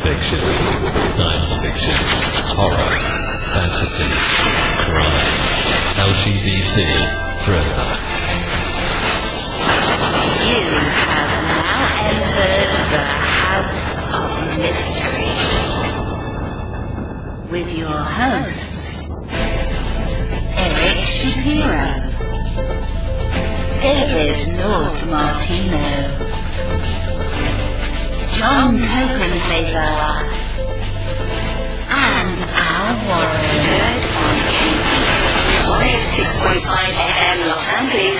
fiction, science fiction, horror, fantasy, crime, LGBT, thriller. You have now entered the House of Mystery with your hosts, Eric Shapiro, David North Martino, John Copenhaver, and Al Warren. Heard on KC 106.5 FM Los Angeles,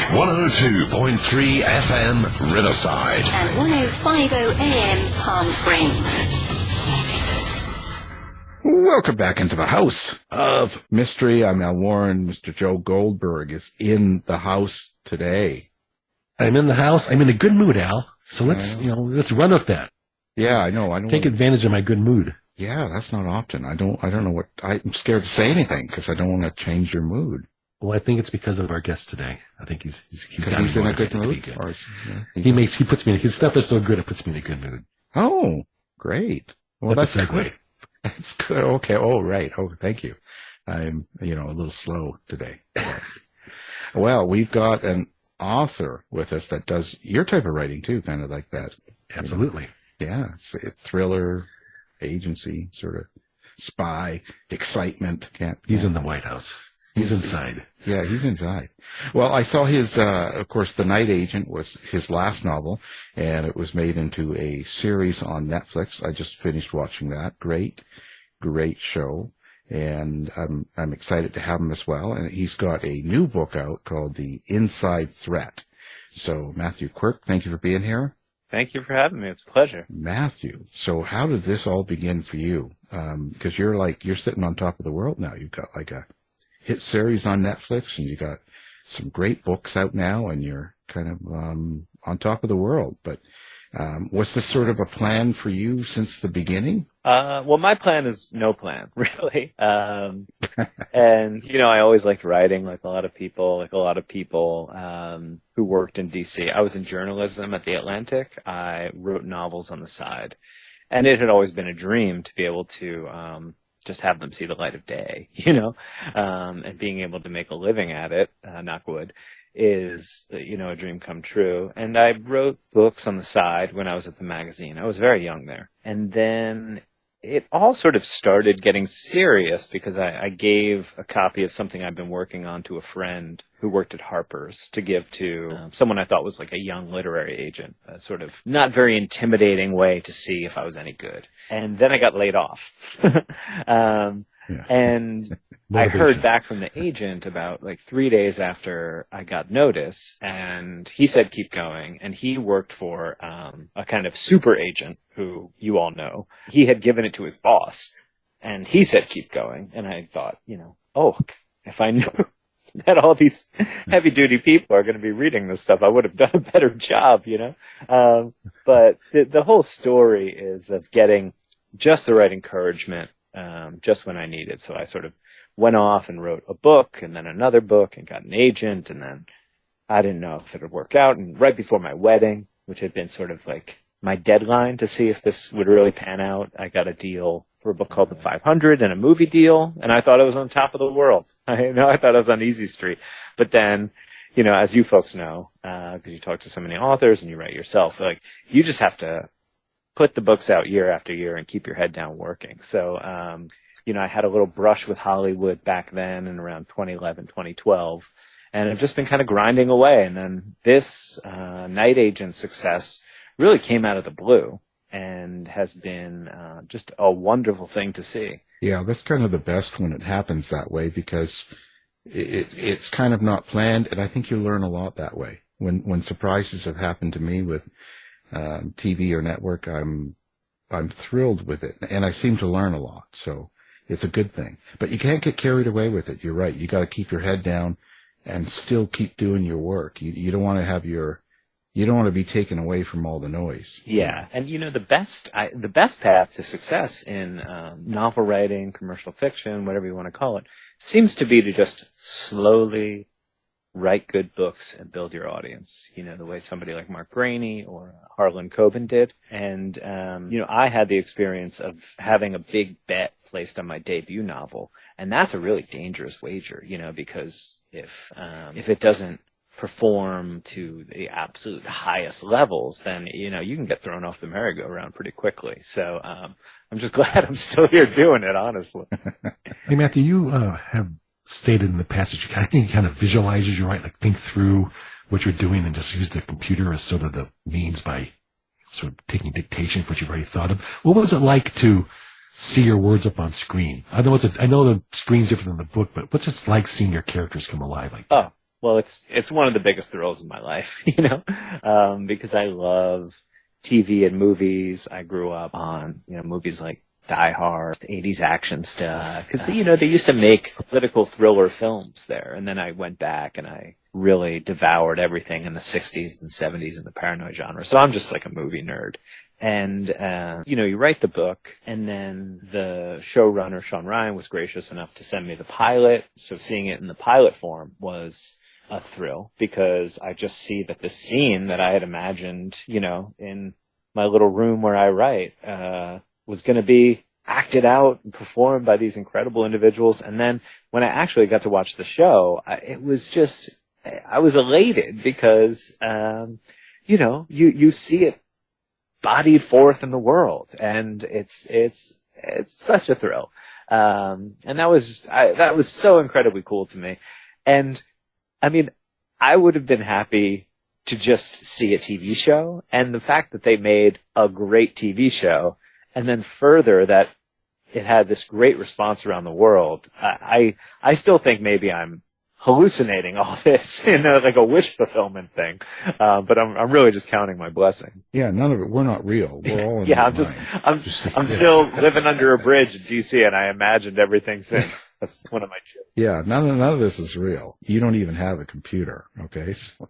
102.3 FM Riverside, and 105.0 AM Palm Springs. Welcome back into the House of Mystery. I'm Al Warren. Mr. Joe Goldberg is in the house today. I'm in the house. I'm in a good mood, Al. So let's run with that. Yeah, I know. Take advantage of my good mood. Yeah, that's not often. I don't know what, I'm scared to say anything because I don't want to change your mood. Well, I think it's because of our guest today. I think he's in a good mood. He puts me in, his stuff is so good, it puts me in a good mood. Oh, great. Well, that's a segue. Good. That's good. Okay. Oh, right. Oh, thank you. I'm, a little slow today. Well, we've got an author with us that does your type of writing too, kind of like that. Absolutely. Yeah. It's a thriller, agency, sort of spy, excitement. He's in the White House. He's inside. Yeah, he's inside. Well, I saw his, of course, The Night Agent was his last novel, and it was made into a series on Netflix. I just finished watching that. Great show. And I'm excited to have him as well. And he's got a new book out called The Inside Threat. So, Matthew Quirk, thank you for being here. Thank you for having me. It's a pleasure. Matthew, so how did this all begin for you? Because you're sitting on top of the world now. You've got like a hit series on Netflix, and you got some great books out now, and you're kind of on top of the world. But was this sort of a plan for you since the beginning? Well, my plan is no plan, really. And, I always liked writing like a lot of people who worked in D.C. I was in journalism at The Atlantic. I wrote novels on the side. And it had always been a dream to be able to just have them see the light of day, and being able to make a living at it, knock wood, is, a dream come true. And I wrote books on the side when I was at the magazine. I was very young there. And then it all sort of started getting serious because I gave a copy of something I'd been working on to a friend who worked at Harper's to give to someone I thought was like a young literary agent, a sort of not very intimidating way to see if I was any good. And then I got laid off. And I heard back from the agent about like 3 days after I got notice, and he said keep going. And he worked for a kind of super agent who you all know. He had given it to his boss, and he said keep going. And I thought, if I knew that all these heavy-duty people are going to be reading this stuff, I would have done a better job, But the whole story is of getting just the right encouragement just when I needed. So I sort of went off and wrote a book and then another book and got an agent, and then I didn't know if it would work out. And right before my wedding, which had been sort of like my deadline to see if this would really pan out, I got a deal for a book called The 500 and a movie deal, and I thought I was on top of the world. I thought I was on Easy Street. But then, as you folks know, because you talk to so many authors and you write yourself, like, you just have to put the books out year after year and keep your head down working. So, I had a little brush with Hollywood back then in around 2011, 2012, and I've just been kind of grinding away. And then this Night Agent success really came out of the blue and has been just a wonderful thing to see. Yeah, that's kind of the best when it happens that way, because it's kind of not planned, and I think you learn a lot that way. When surprises have happened to me with TV or network, I'm thrilled with it, and I seem to learn a lot, so it's a good thing. But you can't get carried away with it. You're right. You got to keep your head down and still keep doing your work. You don't want to have you don't want to be taken away from all the noise. Yeah, and the best path to success in novel writing, commercial fiction, whatever you want to call it, seems to be to just slowly write good books and build your audience, the way somebody like Mark Graney or Harlan Coben did. And, I had the experience of having a big bet placed on my debut novel. And that's a really dangerous wager, because if it doesn't perform to the absolute highest levels, then, you can get thrown off the merry-go-round pretty quickly. So, I'm just glad I'm still here doing it, honestly. Hey, Matthew, you have stated in the past that you kind of visualize as you write, like think through what you're doing and just use the computer as sort of the means by sort of taking dictation for what you've already thought of. What was it like to see your words up on screen? I know the screen's different than the book, but what's it like seeing your characters come alive like that? Oh, well, it's one of the biggest thrills of my life, because I love TV and movies. I grew up on, movies like Die Hard, 80s action stuff, because, they used to make political thriller films there. And then I went back and I really devoured everything in the 60s and 70s in the paranoid genre. So I'm just like a movie nerd. And, you write the book, and then the showrunner, Sean Ryan, was gracious enough to send me the pilot. So seeing it in the pilot form was a thrill, because I just see that the scene that I had imagined, in my little room where I write, was going to be acted out and performed by these incredible individuals. And then when I actually got to watch the show, I was elated because, you see it bodied forth in the world, and it's such a thrill. And that was so incredibly cool to me. And I mean, I would have been happy to just see a TV show, and the fact that they made a great TV show, and then further that it had this great response around the world, I still think maybe I'm hallucinating all this, like a wish fulfillment thing. But I'm really just counting my blessings. Yeah, none of it. We're not real. We're all in yeah, our I'm still living under a bridge in DC, and I imagined everything since. That's one of my jokes. Yeah, none of this is real. You don't even have a computer, okay? So,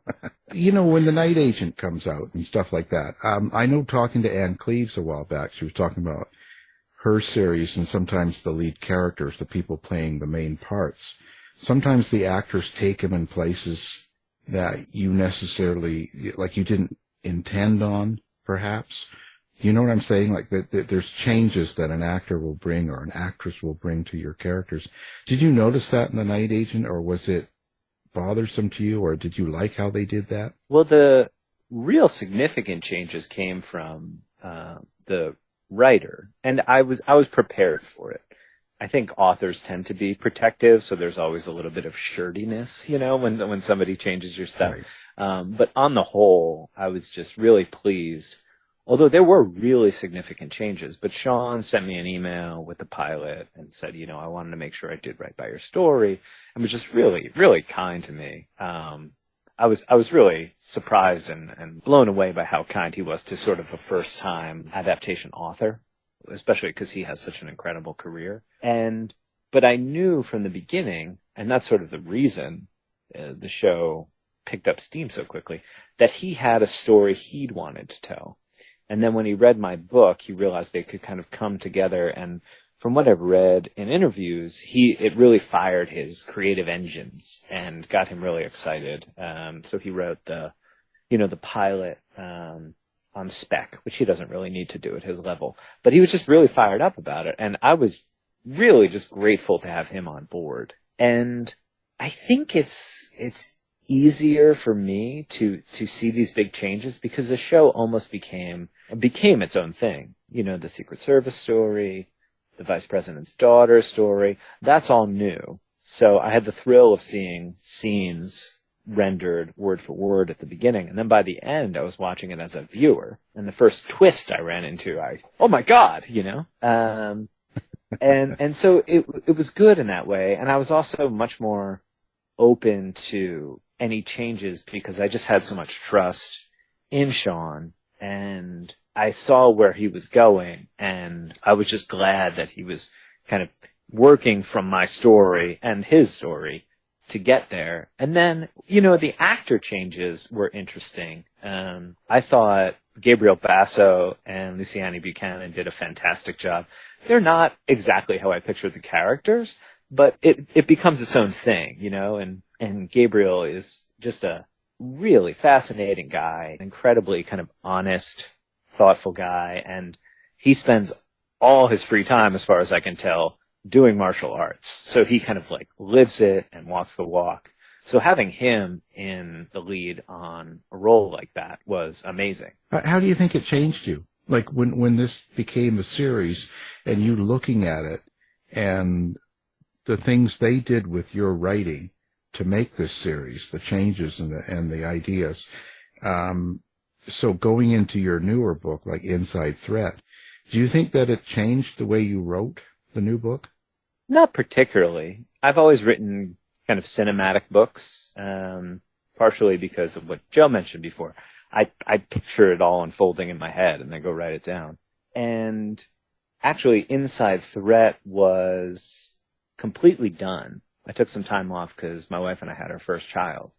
when The Night Agent comes out and stuff like that, I know talking to Ann Cleeves a while back, she was talking about her series and sometimes the lead characters, the people playing the main parts. Sometimes the actors take them in places that you necessarily, like you didn't intend on, perhaps. You know what I'm saying? Like there's changes that an actor will bring or an actress will bring to your characters. Did you notice that in The Night Agent, or was it bothersome to you, or did you like how they did that? Well, the real significant changes came from the writer, and I was prepared for it. I think authors tend to be protective, so there's always a little bit of shirtiness, when somebody changes your stuff. Right. But on the whole, I was just really pleased. Although there were really significant changes, but Sean sent me an email with the pilot and said, I wanted to make sure I did right by your story, and was just really, really kind to me. I was really surprised and blown away by how kind he was to sort of a first-time adaptation author, especially because he has such an incredible career. But I knew from the beginning, and that's sort of the reason the show picked up steam so quickly, that he had a story he'd wanted to tell. And then when he read my book, he realized they could kind of come together. And from what I've read in interviews, it really fired his creative engines and got him really excited. So he wrote the pilot on spec, which he doesn't really need to do at his level. But he was just really fired up about it. And I was really just grateful to have him on board. And I think it's easier for me to see these big changes because the show almost became its own thing. The Secret Service story, the Vice President's daughter story, that's all new. So I had the thrill of seeing scenes rendered word for word at the beginning. And then by the end, I was watching it as a viewer. And the first twist I ran into, oh my God, and so it was good in that way. And I was also much more open to any changes because I just had so much trust in Sean, and I saw where he was going, and I was just glad that he was kind of working from my story and his story to get there. And then, the actor changes were interesting. I thought Gabriel Basso and Luciane Buchanan did a fantastic job. They're not exactly how I pictured the characters, but it becomes its own thing, and Gabriel is just a really fascinating guy, incredibly kind of honest, thoughtful guy, and he spends all his free time, as far as I can tell, doing martial arts. So he kind of like lives it and walks the walk. So having him in the lead on a role like that was amazing. How do you think it changed you? Like when this became a series and you looking at it and the things they did with your writing to make this series, the changes and the ideas. So going into your newer book, like Inside Threat, do you think that it changed the way you wrote the new book? Not particularly. I've always written kind of cinematic books, partially because of what Joe mentioned before. I picture it all unfolding in my head and then go write it down. And actually, Inside Threat was completely done. I took some time off because my wife and I had our first child.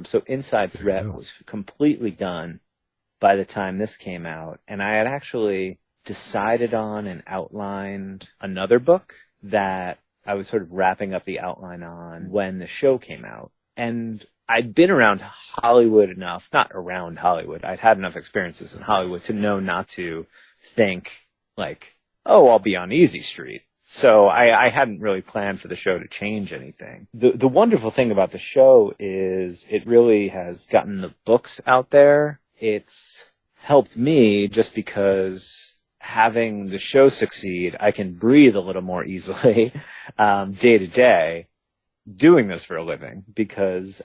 So Inside Threat was completely done by the time this came out. And I had actually decided on and outlined another book that I was sort of wrapping up the outline on when the show came out. And I'd been around Hollywood enough, not around Hollywood, I'd had enough experiences in Hollywood to know not to think like, oh, I'll be on Easy Street. So I hadn't really planned for the show to change anything. The wonderful thing about the show is it really has gotten the books out there. It's helped me just because having the show succeed, I can breathe a little more easily day to day doing this for a living because,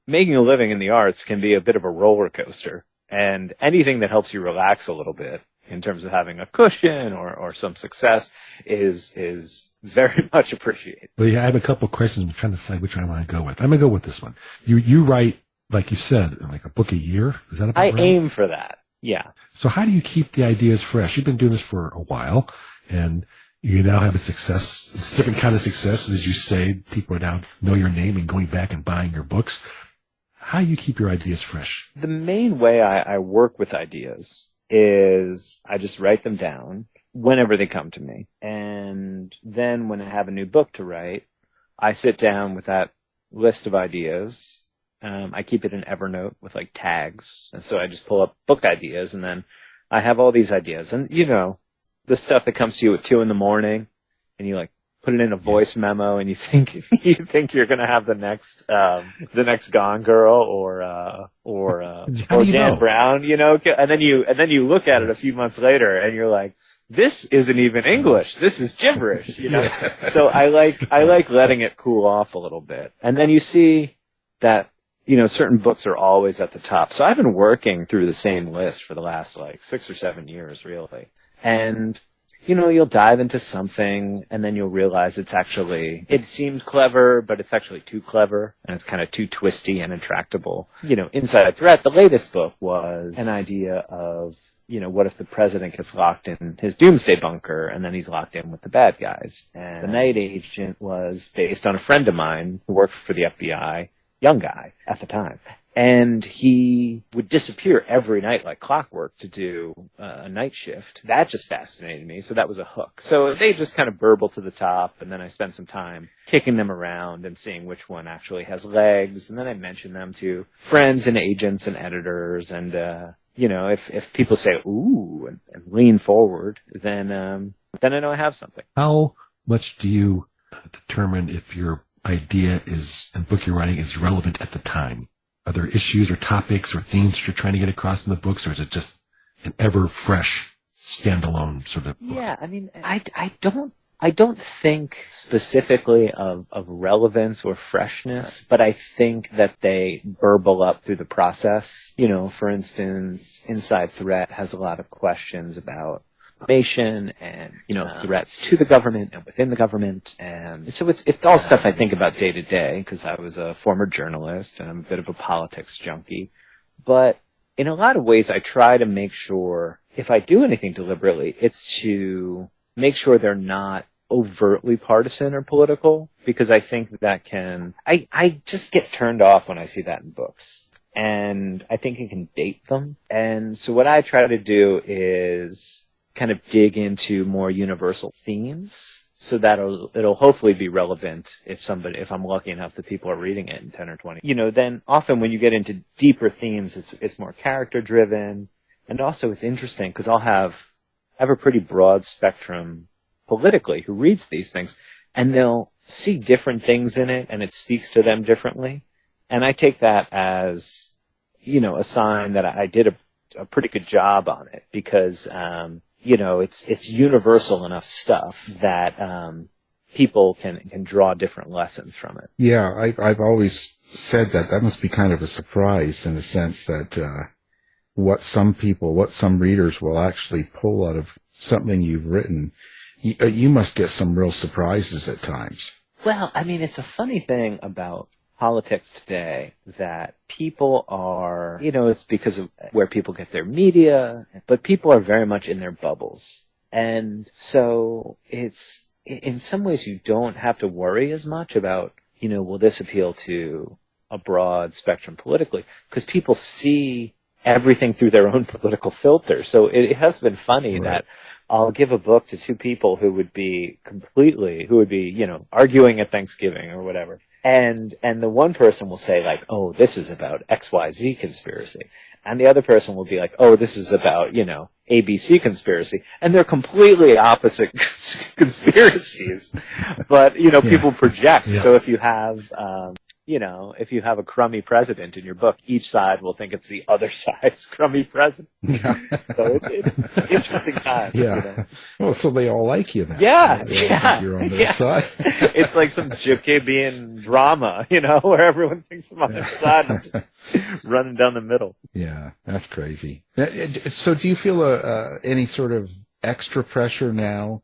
making a living in the arts can be a bit of a roller coaster. And anything that helps you relax a little bit in terms of having a cushion or some success is very much appreciated. Well, yeah, I have a couple of questions. I'm trying to decide which one I want to go with. I'm going to go with this one. You write, like you said, like a book a year? Is that about right? I aim for that, yeah. So how do you keep the ideas fresh? You've been doing this for a while, and you now have a success. It's a different kind of success. As you say, people are now know your name and going back and buying your books. How do you keep your ideas fresh? The main way I work with ideas is I just write them down whenever they come to me. And then when I have a new book to write, I sit down with that list of ideas. I keep it in Evernote with like tags. And so I just pull up book ideas and then I have all these ideas. And the stuff that comes to you at 2 a.m. and you like put it in a voice memo and you think you're going to have the next Gone Girl or Dan Brown, and then you look at it a few months later and you're like, this isn't even English. This is gibberish, So I like letting it cool off a little bit. And then you see that, certain books are always at the top. So I've been working through the same list for the last 6 or 7 years, really. And you'll dive into something and then you'll realize it seems clever, but it's actually too clever and it's kind of too twisty and intractable. Inside Threat, the latest book was an idea of, what if the president gets locked in his doomsday bunker and then he's locked in with the bad guys? And The Night Agent was based on a friend of mine who worked for the FBI, young guy at the time. And he would disappear every night like clockwork to do a night shift. That just fascinated me, so that was a hook. So they just kind of burble to the top, and then I spent some time kicking them around and seeing which one actually has legs, and then I mentioned them to friends and agents and editors, and, if people say, ooh, and lean forward, then I know I have something. How much do you determine if your idea and book you're writing is relevant at the time? Are there issues or topics or themes that you're trying to get across in the books, or is it just an ever-fresh, standalone sort of book? Yeah, I don't think specifically of relevance or freshness, but I think that they burble up through the process. For instance, Inside Threat has a lot of questions about information and, threats to the government and within the government. And so it's all stuff I think about day to day because I was a former journalist and I'm a bit of a politics junkie. But in a lot of ways, I try to make sure if I do anything deliberately, it's to make sure they're not overtly partisan or political because I think that I just get turned off when I see that in books. And I think it can date them. And so what I try to do is kind of dig into more universal themes. so that it'll hopefully be relevant if I'm lucky enough that people are reading it in 10 or 20. Then often when you get into deeper themes, it's more character driven, and also it's interesting because I have a pretty broad spectrum politically who reads these things, and they'll see different things in it, and it speaks to them differently. And I take that as, a sign that I did a pretty good job on it, because, it's universal enough stuff that people can draw different lessons from it. Yeah, I've always said that must be kind of a surprise in the sense that what some readers will actually pull out of something you've written. You must get some real surprises at times. Well, it's a funny thing about politics today that people are, it's because of where people get their media, but people are very much in their bubbles. And so it's, in some ways you don't have to worry as much about, will this appeal to a broad spectrum politically? Because people see everything through their own political filter. So it has been funny that I'll give a book to two people who would be arguing at Thanksgiving or whatever. And the one person will say like, oh, this is about XYZ conspiracy. And the other person will be like, oh, this is about, ABC conspiracy. And they're completely opposite conspiracies. But, people project. Yeah. So if you have, if you have a crummy president in your book, each side will think it's the other side's crummy president. Yeah. So it's interesting times. Yeah. Well, so they all like you then. Yeah. You're on their side. It's like some Jacobean drama, where everyone thinks I'm on their side and I'm just running down the middle. Yeah, that's crazy. So do you feel any sort of extra pressure now?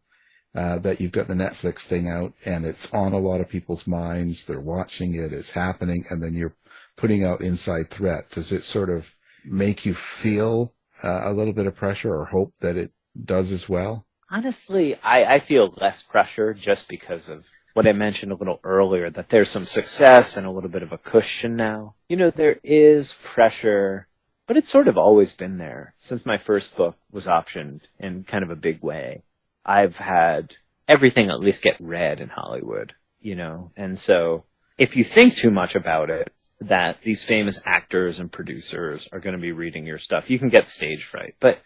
That you've got the Netflix thing out and it's on a lot of people's minds, they're watching it, it's happening, and then you're putting out Inside Threat. Does it sort of make you feel a little bit of pressure or hope that it does as well? Honestly, I feel less pressure just because of what I mentioned a little earlier, that there's some success and a little bit of a cushion now. There is pressure, but it's sort of always been there since my first book was optioned in kind of a big way. I've had everything at least get read in Hollywood, and so if you think too much about it, that these famous actors and producers are going to be reading your stuff, you can get stage fright. But,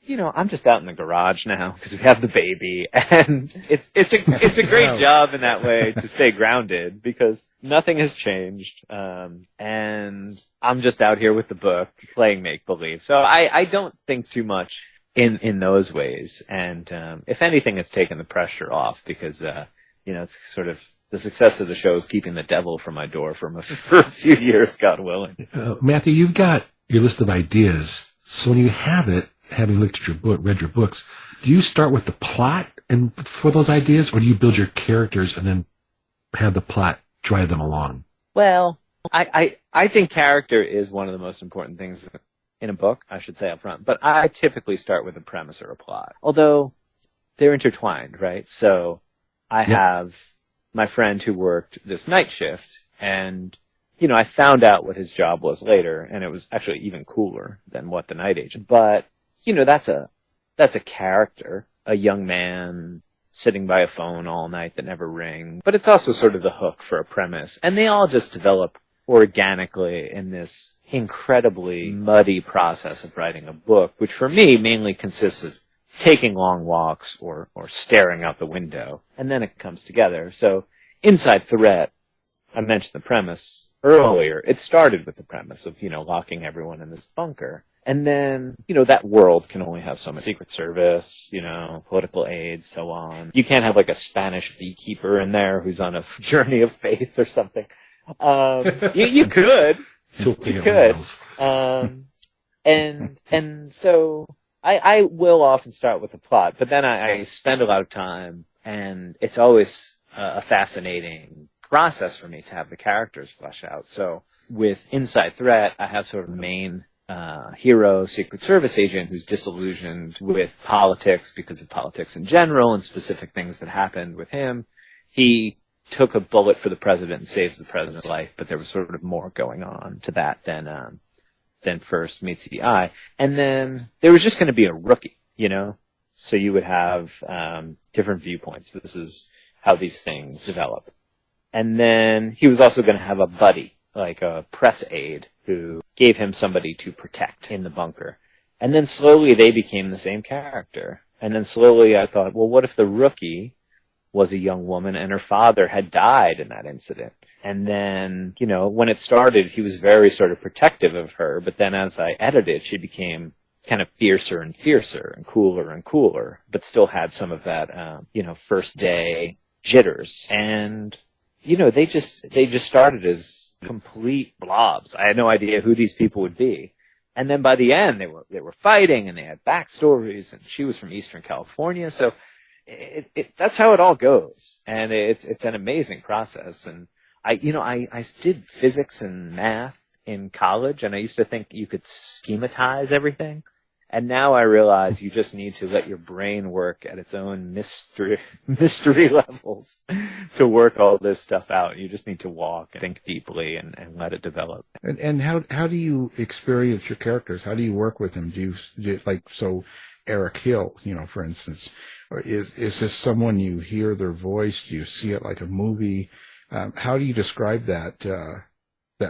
I'm just out in the garage now because we have the baby, and it's a great job in that way to stay grounded because nothing has changed, and I'm just out here with the book playing make-believe. So I don't think too much in those ways. And if anything, it's taken the pressure off because, it's sort of the success of the show is keeping the devil from my door for a few years, God willing. Matthew, you've got your list of ideas. So when you have it, having looked at your book, read your books, do you start with the plot and for those ideas, or do you build your characters and then have the plot drive them along? Well, I think character is one of the most important things in a book, I should say up front, but I typically start with a premise or a plot, although they're intertwined, right? So I have my friend who worked this night shift, and, I found out what his job was later, and it was actually even cooler than what the night agent. But, that's a character, a young man sitting by a phone all night that never rings, but it's also sort of the hook for a premise, and they all just develop organically in this incredibly muddy process of writing a book, which for me mainly consists of taking long walks or staring out the window, and then it comes together. So Inside Threat, I mentioned the premise earlier. It started with the premise of, locking everyone in this bunker. And then, that world can only have so much Secret Service, political aid, so on. You can't have like a Spanish beekeeper in there who's on a journey of faith or something. You could. You could. And so I will often start with the plot, but then I spend a lot of time, and it's always a fascinating process for me to have the characters flesh out. So with Inside Threat, I have sort of a main hero, Secret Service agent who's disillusioned with politics because of politics in general and specific things that happened with him. He took a bullet for the president and saves the president's life, but there was sort of more going on to that than first meets the eye. And then there was just going to be a rookie, So you would have different viewpoints. This is how these things develop. And then he was also going to have a buddy, like a press aide, who gave him somebody to protect in the bunker. And then slowly they became the same character. And then slowly I thought, well, what if the rookie was a young woman and her father had died in that incident? And then, you know, when it started, he was very sort of protective of her. But then as I edited, she became kind of fiercer and cooler, but still had some of that, you know, first day jitters. And, you know, they just started as complete blobs. I had no idea who these people would be. And then by the end, they were fighting and they had backstories, and she was from Eastern California. So that's how it all goes. And it's an amazing process. And I did physics and math in college, and I used to think you could schematize everything. And now I realize you just need to let your brain work at its own mystery levels to work all this stuff out. You just need to walk and think deeply and let it develop. And how do you experience your characters? How do you work with them? Do you like, so Eric Hill, you know, for instance, or is this someone you hear their voice? Do you see it like a movie? How do you describe that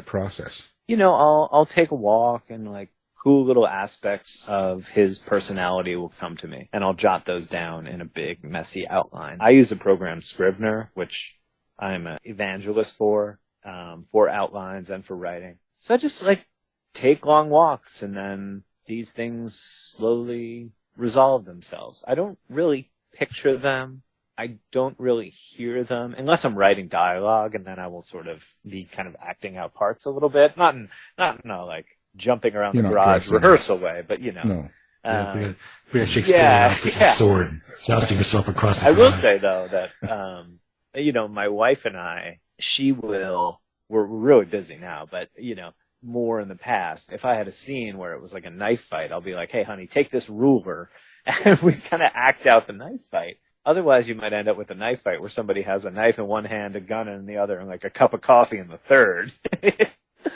process? You know, I'll take a walk, and like cool little aspects of his personality will come to me, and I'll jot those down in a big messy outline. I use a program, Scrivener, which I'm an evangelist for outlines and for writing. So I just like take long walks, and then these things slowly resolve themselves. I don't really picture them. I don't really hear them unless I'm writing dialogue, and then I will sort of be kind of acting out parts a little bit. Not like jumping around the garage rehearsal way, but you know. No. We had Shakespeare out with a sword, jousting herself across the I will say though that you know, my wife and I, we're really busy now, but you know, more in the past. If I had a scene where it was like a knife fight, I'll be like, "Hey, honey, take this ruler," and we kind of act out the knife fight. Otherwise, you might end up with a knife fight where somebody has a knife in one hand, a gun in the other, and like a cup of coffee in the third.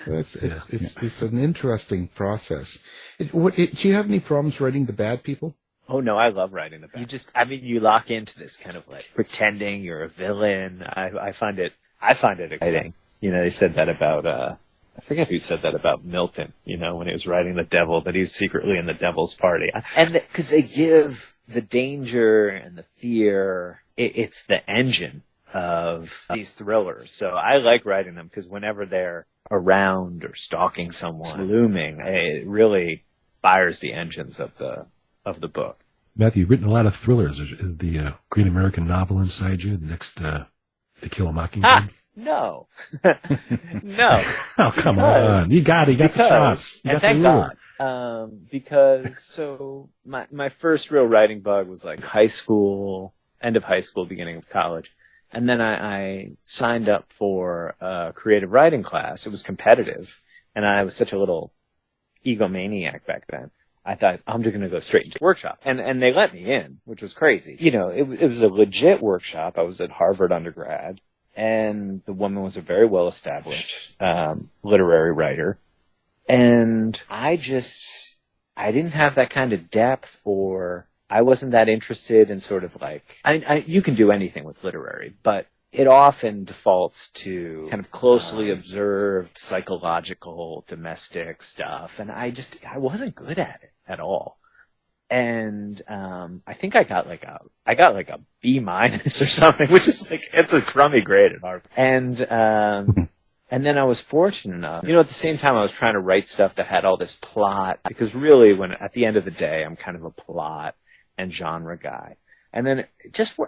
It's an interesting process. Do you have any problems writing the bad people? Oh no, I love writing the bad. You lock into this kind of like pretending you're a villain. I find it exciting. You know, they said that about, I forget who said that about Milton, you know, when he was writing The Devil, that he was secretly in the devil's party. And because they give the danger and the fear, it's the engine of these thrillers. So I like writing them because whenever they're around or stalking someone, looming, it really fires the engines of the book. Matthew, you've written a lot of thrillers. Is the Great American Novel inside you, the next To Kill a Mockingbird? No. No. Oh, come on. You got the chops. And thank God. Because so my first real writing bug was like high school, end of high school, beginning of college. And then I signed up for a creative writing class. It was competitive. And I was such a little egomaniac back then. I thought, I'm just going to go straight into the workshop. And they let me in, which was crazy. You know, it was a legit workshop. I was at Harvard undergrad. And the woman was a very well-established literary writer. And I didn't have that kind of depth, or I wasn't that interested in sort of like, you can do anything with literary, but it often defaults to kind of closely observed psychological, domestic stuff. And I wasn't good at it at all. And I think I got like a B- or something, which is like, it's a crummy grade at Harvard. And then I was fortunate enough, you know, at the same time I was trying to write stuff that had all this plot, because really at the end of the day, I'm kind of a plot and genre guy. And then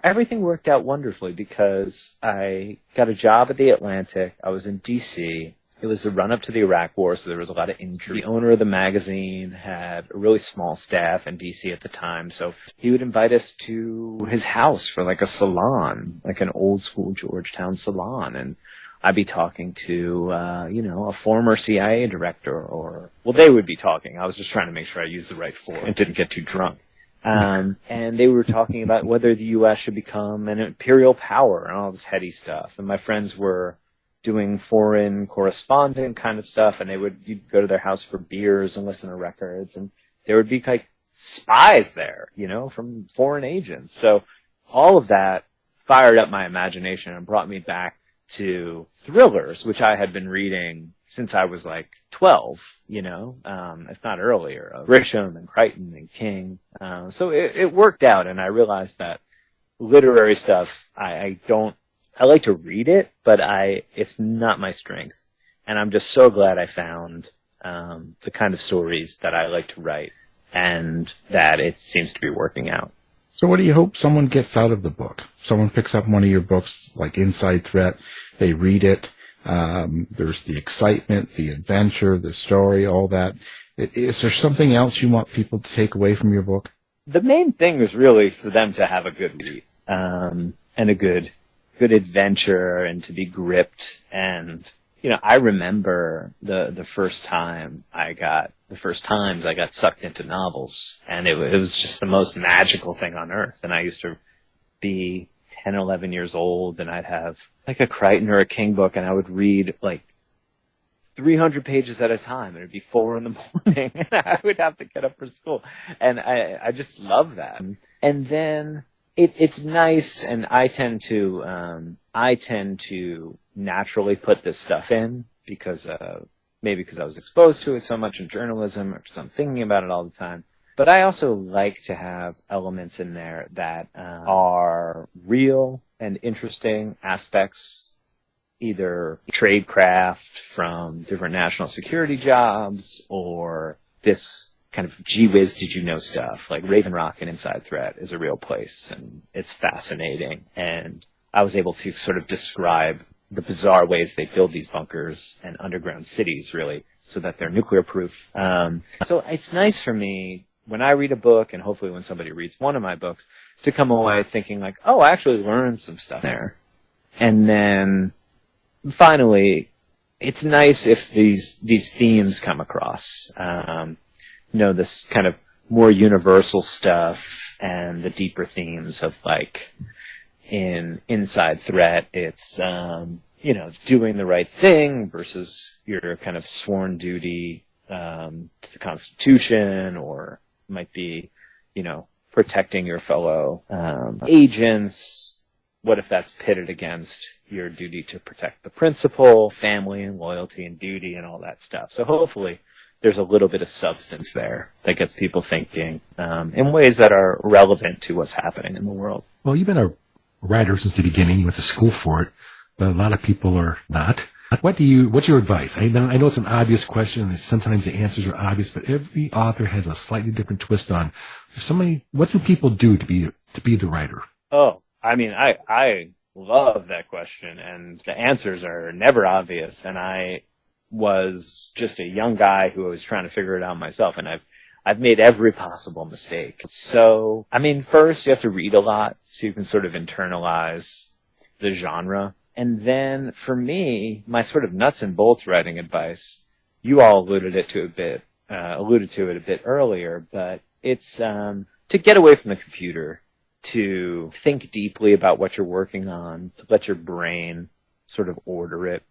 everything worked out wonderfully because I got a job at the Atlantic. I was in DC. It was the run-up to the Iraq War, so there was a lot of intrigue. The owner of the magazine had a really small staff in D.C. at the time, so he would invite us to his house for like a salon, like an old-school Georgetown salon, and I'd be talking to, a former CIA director, well, they would be talking. I was just trying to make sure I used the right form and didn't get too drunk. And they were talking about whether the U.S. should become an imperial power and all this heady stuff, and my friends were doing foreign correspondent kind of stuff, and you'd go to their house for beers and listen to records, and there would be like spies there, you know, from foreign agents. So all of that fired up my imagination and brought me back to thrillers, which I had been reading since I was like 12, if not earlier, Grisham and Crichton and King. So it worked out, and I realized that literary stuff, I like to read it, but it's not my strength. And I'm just so glad I found the kind of stories that I like to write, and that it seems to be working out. So what do you hope someone gets out of the book? Someone picks up one of your books, like Inside Threat, they read it, there's the excitement, the adventure, the story, all that. Is there something else you want people to take away from your book? The main thing is really for them to have a good read, and a good adventure, and to be gripped. And, I remember the first times I got sucked into novels, and it was just the most magical thing on earth. And I used to be 10, 11 years old, and I'd have like a Crichton or a King book, and I would read like 300 pages at a time, and it'd be 4 a.m, and I would have to get up for school. And I just love that. And then it's nice, and I tend to naturally put this stuff in because maybe because I was exposed to it so much in journalism, or because I'm thinking about it all the time. But I also like to have elements in there that are real and interesting aspects, either tradecraft from different national security jobs, or this kind of gee whiz did you know stuff. Like Raven Rock and Inside Threat is a real place, and it's fascinating. And I was able to sort of describe the bizarre ways they build these bunkers and underground cities, really, so that they're nuclear proof. So it's nice for me when I read a book, and hopefully when somebody reads one of my books, to come away thinking like, oh, I actually learned some stuff there. And then finally, it's nice if these themes come across. This kind of more universal stuff, and the deeper themes of, like, in Inside Threat, it's, doing the right thing versus your kind of sworn duty to the Constitution, or might be, protecting your fellow agents. What if that's pitted against your duty to protect the principal, family and loyalty and duty and all that stuff? So hopefully there's a little bit of substance there that gets people thinking in ways that are relevant to what's happening in the world. Well, you've been a writer since the beginning. You went to school for it, but a lot of people are not. What's your advice? I know it's an obvious question, and sometimes the answers are obvious, but every author has a slightly different twist on what do people do to be the writer? Oh, I mean, I love that question, and the answers are never obvious. And I was just a young guy who was trying to figure it out myself, and I've made every possible mistake. So, I mean, first you have to read a lot so you can sort of internalize the genre. And then for me, my sort of nuts and bolts writing advice, you all alluded to it a bit earlier, but it's to get away from the computer, to think deeply about what you're working on, to let your brain sort of order it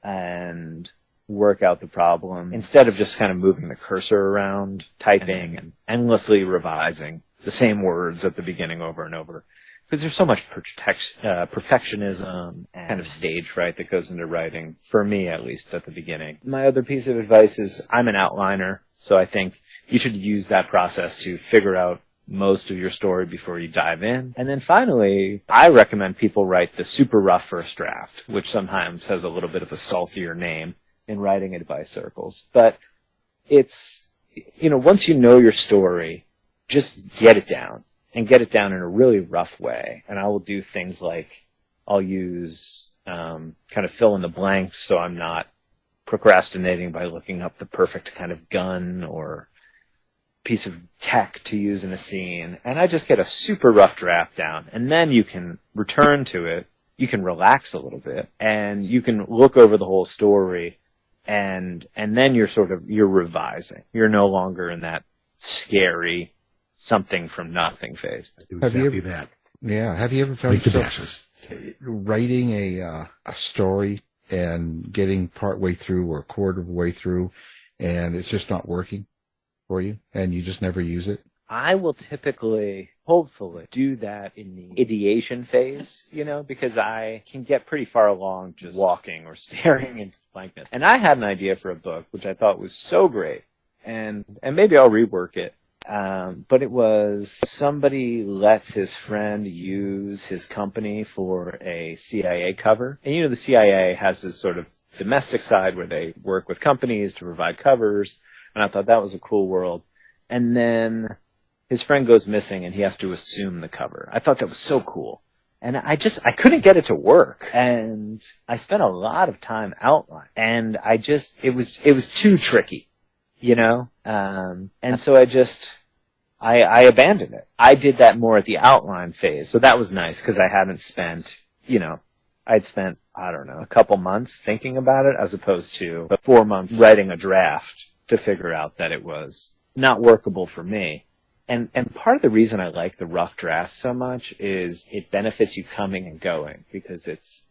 and work out the problem, instead of just kind of moving the cursor around, typing and endlessly revising the same words at the beginning over and over. Because there's so much perfectionism and kind of stage fright that goes into writing, for me at least at the beginning. My other piece of advice is I'm an outliner, so I think you should use that process to figure out most of your story before you dive in. And then finally, I recommend people write the super rough first draft, which sometimes has a little bit of a saltier name in writing advice circles. But it's, once you know your story, just get it down. And get it down in a really rough way. And I will do things like I'll use kind of fill in the blanks so I'm not procrastinating by looking up the perfect kind of gun or piece of tech to use in a scene. And I just get a super rough draft down. And then you can return to it. You can relax a little bit. And you can look over the whole story. And then you're revising. You're no longer in that scary something from nothing phase. Have you ever found yourself writing a story and getting part way through or a quarter of the way through, and it's just not working for you, and you just never use it? I will typically, hopefully, do that in the ideation phase, because I can get pretty far along just walking or staring into blankness. And I had an idea for a book, which I thought was so great, and maybe I'll rework it. But it was somebody lets his friend use his company for a CIA cover. And the CIA has this sort of domestic side where they work with companies to provide covers. And I thought that was a cool world. And then his friend goes missing and he has to assume the cover. I thought that was so cool. And I couldn't get it to work. And I spent a lot of time outlining. And it was too tricky, And so I abandoned it. I did that more at the outline phase. So that was nice because I hadn't spent, I'd spent, I don't know, a couple months thinking about it as opposed to 4 months writing a draft to figure out that it was not workable for me. And part of the reason I like the rough draft so much is it benefits you coming and going because it's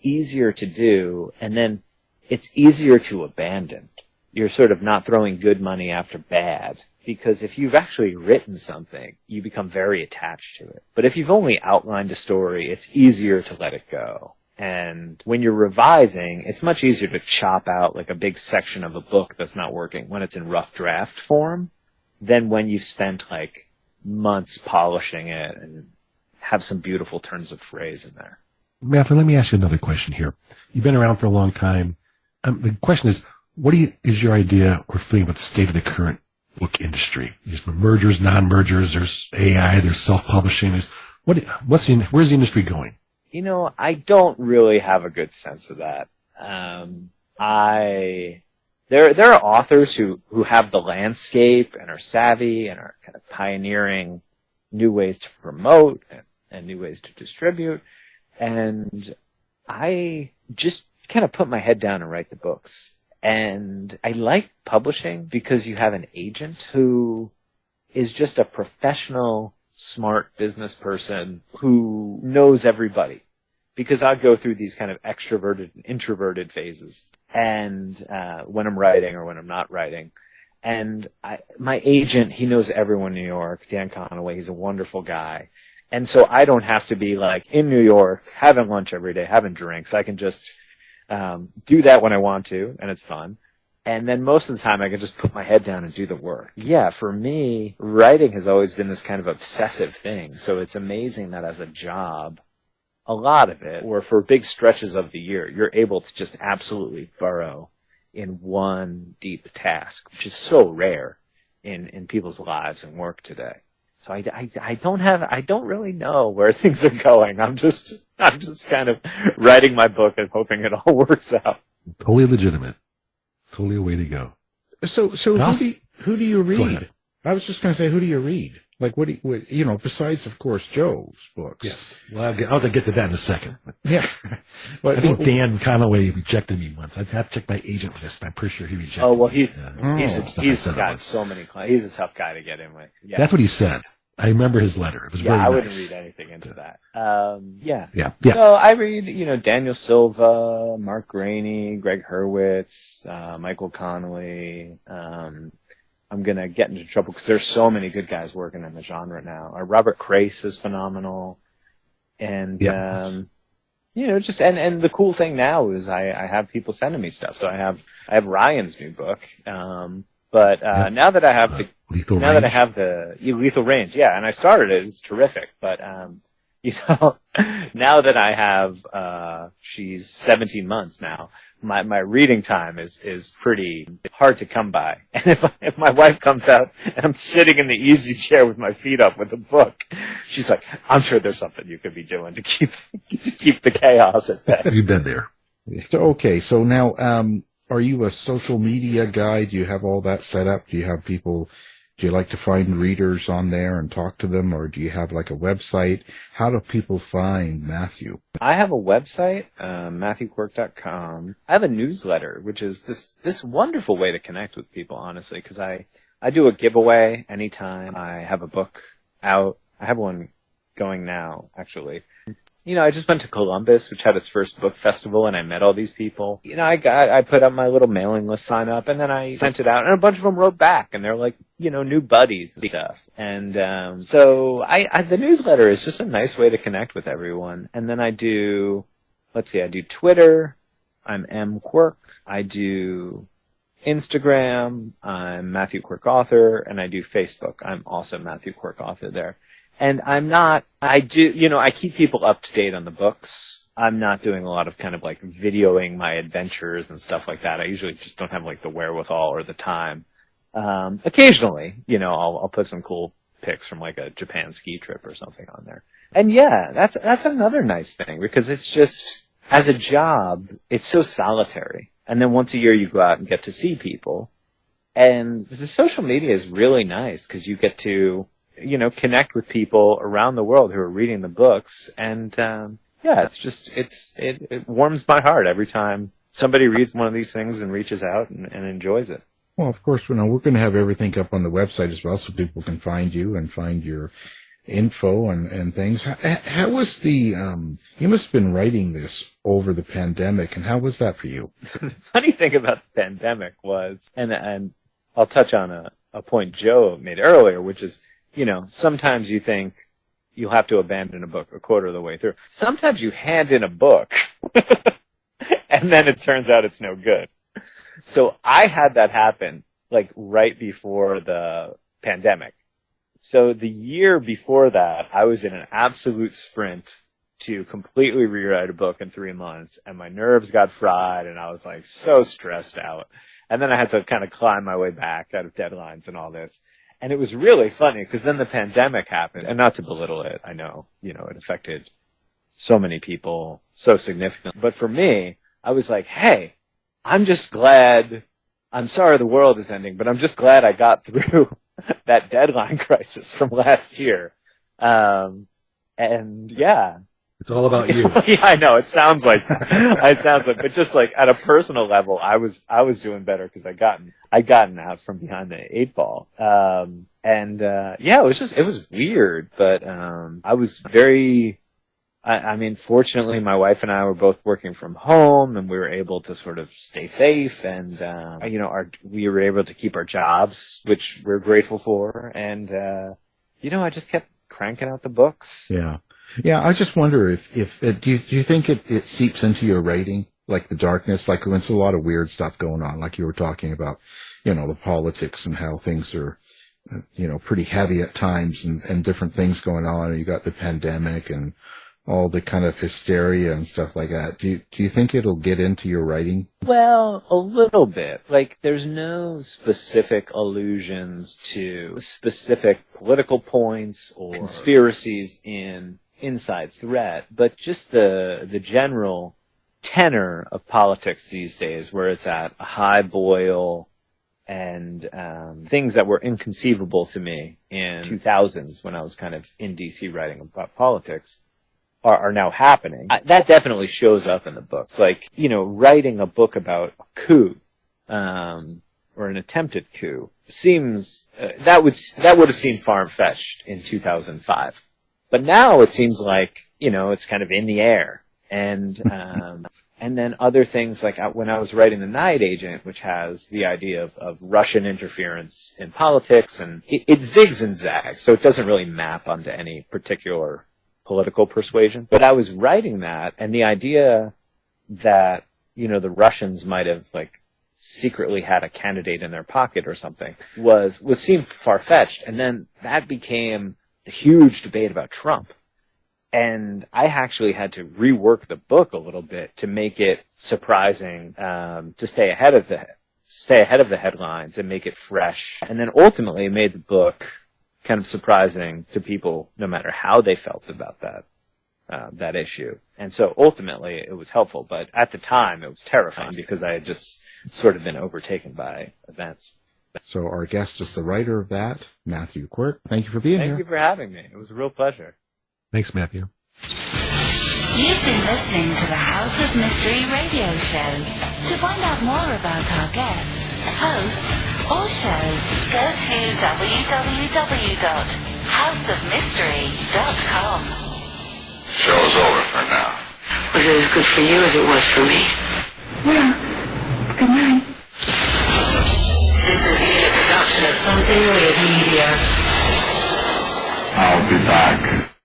easier to do and then it's easier to abandon. You're sort of not throwing good money after bad because if you've actually written something, you become very attached to it. But if you've only outlined a story, it's easier to let it go. And when you're revising, it's much easier to chop out like a big section of a book that's not working when it's in rough draft form than when you've spent like months polishing it and have some beautiful turns of phrase in there. Matthew, let me ask you another question here. You've been around for a long time. The question is, is your idea or feeling about the state of the current book industry? There's mergers, non-mergers, there's AI, there's self-publishing. Where's the industry going? I don't really have a good sense of that. There are authors who have the landscape and are savvy and are kind of pioneering new ways to promote and new ways to distribute. And I just kind of put my head down and write the books. And I like publishing because you have an agent who is just a professional, smart business person who knows everybody. Because I go through these kind of extroverted and introverted phases. And when I'm writing or when I'm not writing. And my agent, he knows everyone in New York, Dan Conaway, he's a wonderful guy. And so I don't have to be like in New York, having lunch every day, having drinks. I can just do that when I want to, and it's fun. And then most of the time I can just put my head down and do the work. Yeah, for me, writing has always been this kind of obsessive thing. So it's amazing that as a job, a lot of it, or for big stretches of the year, you're able to just absolutely burrow in one deep task, which is so rare in people's lives and work today. So I don't really know where things are going. I'm just kind of writing my book and hoping it all works out. Totally legitimate. Totally a way to go. So who do you read? I was just going to say, who do you read? Like, besides, of course, Joe's books. Yes. Well, I'll get to that in a second. Yeah. I think Dan Conaway rejected me once. I have to check my agent list, but I'm pretty sure he rejected me. Oh, well, he's got so many clients. He's a tough guy to get in with. Yeah. That's what he said. I remember his letter. It was very nice. I wouldn't read anything into that. Yeah. So I read, Daniel Silva, Mark Graney, Greg Hurwitz, Michael Connolly. I'm going to get into trouble because there's so many good guys working in the genre now. Robert Crace is phenomenal. And, and the cool thing now is I have people sending me stuff. So I have Ryan's new book. But now that I have that I have the Lethal Range, and I started it, it's terrific. But now that I have she's 17 months now, my reading time is pretty hard to come by. And if my wife comes out and I'm sitting in the easy chair with my feet up with a book, she's like, "I'm sure there's something you could be doing to keep the chaos at bay." You've been there. So now, are you a social media guy? Do you have all that set up? Do you like to find readers on there and talk to them, or do you have like a website? How do people find Matthew? I have a website, MatthewQuirk.com. I have a newsletter, which is this wonderful way to connect with people, honestly, because I do a giveaway anytime I have a book out. I have one going now, actually. I just went to Columbus, which had its first book festival, and I met all these people. I put up my little mailing list sign up, and then I sent it out, and a bunch of them wrote back, and they're like, new buddies and stuff. And so the newsletter is just a nice way to connect with everyone. And then I do Twitter. I'm M. Quirk. I do Instagram. I'm Matthew Quirk Author, and I do Facebook. I'm also Matthew Quirk Author there. And I keep people up to date on the books. I'm not doing a lot of kind of like videoing my adventures and stuff like that. I usually just don't have like the wherewithal or the time. Occasionally, I'll put some cool pics from like a Japan ski trip or something on there. And yeah, that's another nice thing, because it's just, as a job, it's so solitary. And then once a year you go out and get to see people. And the social media is really nice because you get to, connect with people around the world who are reading the books. And, it warms my heart every time somebody reads one of these things and reaches out and enjoys it. Well, of course, we're going to have everything up on the website as well, so people can find you and find your info and things. How was you must have been writing this over the pandemic, and how was that for you? The funny thing about the pandemic was, and I'll touch on a point Joe made earlier, which is, sometimes you think you'll have to abandon a book a quarter of the way through. Sometimes you hand in a book, and then it turns out it's no good. So I had that happen, like, right before the pandemic. So the year before that, I was in an absolute sprint to completely rewrite a book in 3 months, and my nerves got fried, and I was like so stressed out. And then I had to kind of climb my way back out of deadlines and all this. And it was really funny because then the pandemic happened, and not to belittle it, I know, it affected so many people so significantly. But for me, I was like, hey, I'm just glad, I'm sorry the world is ending, but I'm just glad I got through that deadline crisis from last year. And yeah. It's all about you. Yeah, I know. It sounds like, but just like at a personal level, I was doing better because I gotten out from behind the 8 ball. It was weird, but, I was very, fortunately my wife and I were both working from home, and we were able to sort of stay safe, and, we were able to keep our jobs, which we're grateful for. And, I just kept cranking out the books. Yeah. Yeah, I just wonder if do you think it seeps into your writing, like the darkness, like when there's a lot of weird stuff going on, like you were talking about, the politics and how things are, pretty heavy at times and different things going on, and you got the pandemic and all the kind of hysteria and stuff like that. Do you think it'll get into your writing? Well, a little bit. Like, there's no specific allusions to specific political points or conspiracies in Inside Threat, but just the general tenor of politics these days, where it's at a high boil, and things that were inconceivable to me in 2000s when I was kind of in DC writing about politics are now happening. That definitely shows up in the books. Like, writing a book about a coup, or an attempted coup seems, that would have seemed far-fetched in 2005. But now it seems like, it's kind of in the air. And then other things, like when I was writing The Night Agent, which has the idea of Russian interference in politics, and it zigs and zags, so it doesn't really map onto any particular political persuasion. But I was writing that, and the idea that, the Russians might have, like, secretly had a candidate in their pocket or something seemed far-fetched. And then that became a huge debate about Trump. And I actually had to rework the book a little bit to make it surprising, to stay ahead of the headlines and make it fresh. And then ultimately made the book kind of surprising to people, no matter how they felt about that issue. And so ultimately it was helpful, but at the time it was terrifying because I had just sort of been overtaken by events. So our guest is the writer of that, Matthew Quirk. Thank you for being here. Thank you for having me. It was a real pleasure. Thanks, Matthew. You've been listening to the House of Mystery radio show. To find out more about our guests, hosts, or shows, go to www.houseofmystery.com. Show's over for now. Was it as good for you as it was for me? Yeah. Good night. This has been a production of Something Weird Media. I'll be back.